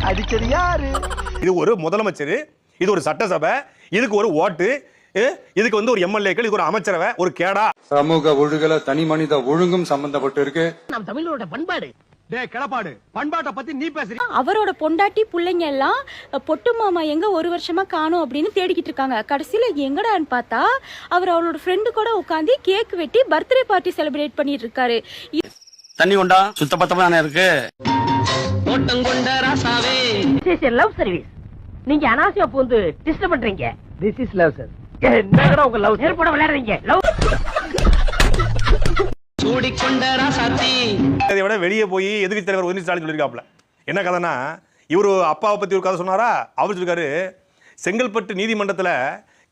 அடிச்சது யாரு? இது ஒரு முதலமைச்சர், இது ஒரு சட்டசபை, இதுக்கு ஒரு ஓட்டு, இதுக்கு வந்து ஒரு எம்எல்ஏக்கள், இதுக்கு ஒரு அமைச்சரவை, ஒரு கேடா. சமூக ஒழுகல தனி மனித ஒழுங்கும் சம்பந்தப்பட்டு இருக்கு. நம்ம தமிழோட பண்பாடு. டேய் கிளப்பாடு, பண்பாட்டை பத்தி நீ பேசுறீ. அவரோட பொண்டாட்டி பிள்ளைங்க எல்லாம் பொட்டு மாமா எங்க ஒரு வருஷமா காணோம் அப்படின்னு தேடிக்கிட்டு இருக்காங்க. கடைசியில எங்கடான்னு பார்த்தா அவர் அவரோட ஃப்ரெண்டு கூட உட்காந்து கேக் வெட்டி பர்த்டே பார்ட்டி செலிப்ரேட் பண்ணிட்டு இருக்காரு. தண்ணி கொண்டா சுத்த பத்தமா தானே இருக்கு. ஓட்டம் கொண்ட ராசாவே. This is love service. நீங்க அனாவசியா பூந்து டிஸ்டர்ப் பண்றீங்க. This is love sir. என்னடா உங்க லவ் ஏற்பட விளையாடுறீங்க. லவ் சூடிக்கொண்ட ராசாத்தி. அதை விட வெளியே போய் எதிர்க்கட்சி தலைவர் உதயநிதி ஸ்டாலின் சொல்லியிருக்காப்ல. என்ன கதைனா, இவரு அப்பாவை பத்தி ஒரு கதை சொன்னாரா, அவர் சொல்லிருக்காரு, செங்கல்பட்டு நீதிமன்றத்துல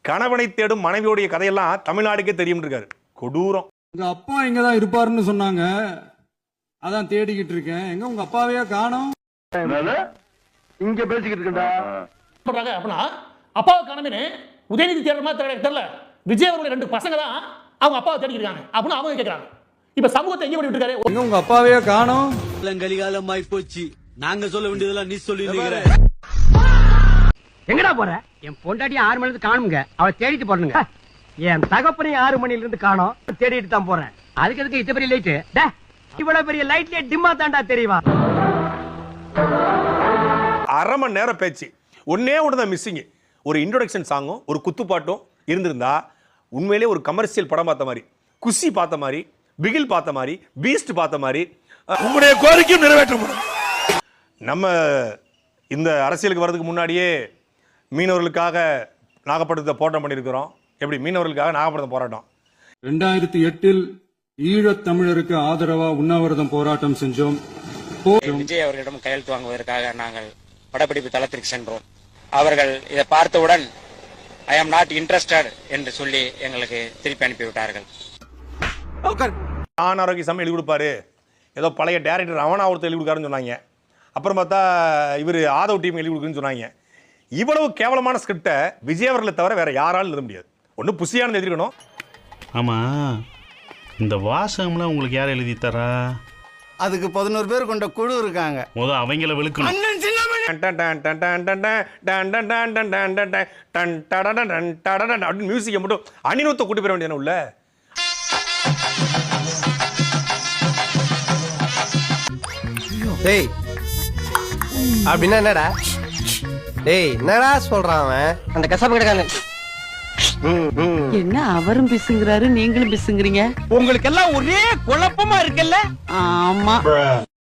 கணவனை தேடும் மனைவியோடைய கதையெல்லாம் தமிழ்நாடுக்கே தெரியும் இருக்காரு. கொடூரம். உங்க அப்பா இங்கதான் இருப்பாருன்னு சொன்னாங்க, அதான் தேடிக்கிட்டு இருக்கேன். எங்க உங்க அப்பாவையா காணோம்? இங்க பேசிக்கிட்டு இருக்கா சொல்றாங்க அப்படின்னா அப்பாவை காணமே உதயநிதி தேடுற மாதிரி தெரியல. விஜய் அவருடைய 2 பசங்க தான் அவங்க அப்பாவை தேடிக்கிறாங்க அப்படின்னு அவங்க கேட்கறாங்க. இப்ப சமூகத்தை எங்க பண்ணிட்டு இருக்காரு? எங்க உங்க அப்பாவையா காணோம்? கலிகாலமாய் போச்சு. நாங்க சொல்ல வேண்டியதெல்லாம் நீ சொல்லி எங்கடா போற? என் பொண்டாட்டி 6 மணில இருந்து காணுங்க. அவ தேடிட்டு போறணுங்க. என் தகப்பனையும் 6 மணில இருந்து காணோம். தேடிட்டு தான் போறேன். அதுக்கு எதுக்கு இத்த பெரிய லைட்? இவ்வளவு பெரிய லைட்லயே டிம்மா தாண்டா தெரியுமா? அரை மணி நேரம் பேச்சு, ஒன்னே ஒன்று மிஸ்ஸிங். ஒரு இன்ட்ரோடக்ஷன் சாங்கும் ஒரு குத்துப்பாட்டும் இருந்திருந்தா உண்மையிலே ஒரு கமர்ஷியல் படம் பார்த்த மாதிரி, குஷி பார்த்த மாதிரி, பிகில் பார்த்த மாதிரி, பீஸ்ட் பார்த்த மாதிரி, உங்களுடைய கோரிக்கையும் நிறைவேற்றப்படும். நம்ம இந்த அரசியலுக்கு வர்றதுக்கு முன்னாடியே மீனவர்களுக்காக நாகப்பட்டினத்தை போராட்டம் பண்ணியிருக்கிறோம். எப்படி மீனவர்களுக்காக நாகப்பட்டினம் போராட்டம் 2008 ஈழத் தமிழருக்கு ஆதரவா உண்ணாவிரதம் போராட்டம் செஞ்சோம். விஜய் அவர்களிடம் கையெழுத்து வாங்குவதற்காக நாங்கள் படப்பிடிப்பு தளத்திற்கு சென்றோம். அவர்கள் இதை பார்த்தவுடன் ஐ ஆம் நாட் இன்ட்ரெஸ்டட் என்று சொல்லி எங்களுக்கு திருப்பி அனுப்பிவிட்டார்கள். நான் ஆரோக்கிய சமயம் எழுதி கொடுப்பாரு, ஏதோ பழைய டேரக்டர் ரமணா ஒருத்தர் எழுதி கொடுக்காருன்னு சொன்னாங்க. அப்புறம் பார்த்தா இவர் ஆதவ் டீம் எழுதி கொடுக்குன்னு சொன்னாங்க. இவ்வளவு கேவலமான ஸ்கிரிப்டை விஜய் அவர்களை தவிர வேற யாராலும் எழுத முடியாது. ஒன்றும் புசியானது எழுதிக்கணும். ஆமா, இந்த வாசகம்லாம் உங்களுக்கு யார் எழுதி தரா? அதுக்கு 11 பேர் கொண்ட குழு இருக்காங்க. அவங்கள விழுக்கணும். மியூசிக்கை மட்டும் அனிருத்த கூட்டி போட வேண்டிய உள்ள. டேய் அப்படின்னா என்னடா? டேய் என்னடா சொல்றான் அவன்? அந்த கசாப்பு கிடக்காங்க. என்ன அவரும் பிசுங்கிறாரு, நீங்களும் பிசுங்கிறீங்க. உங்களுக்கு எல்லாம் ஒரே குழப்பமா இருக்குல்ல? ஆமா.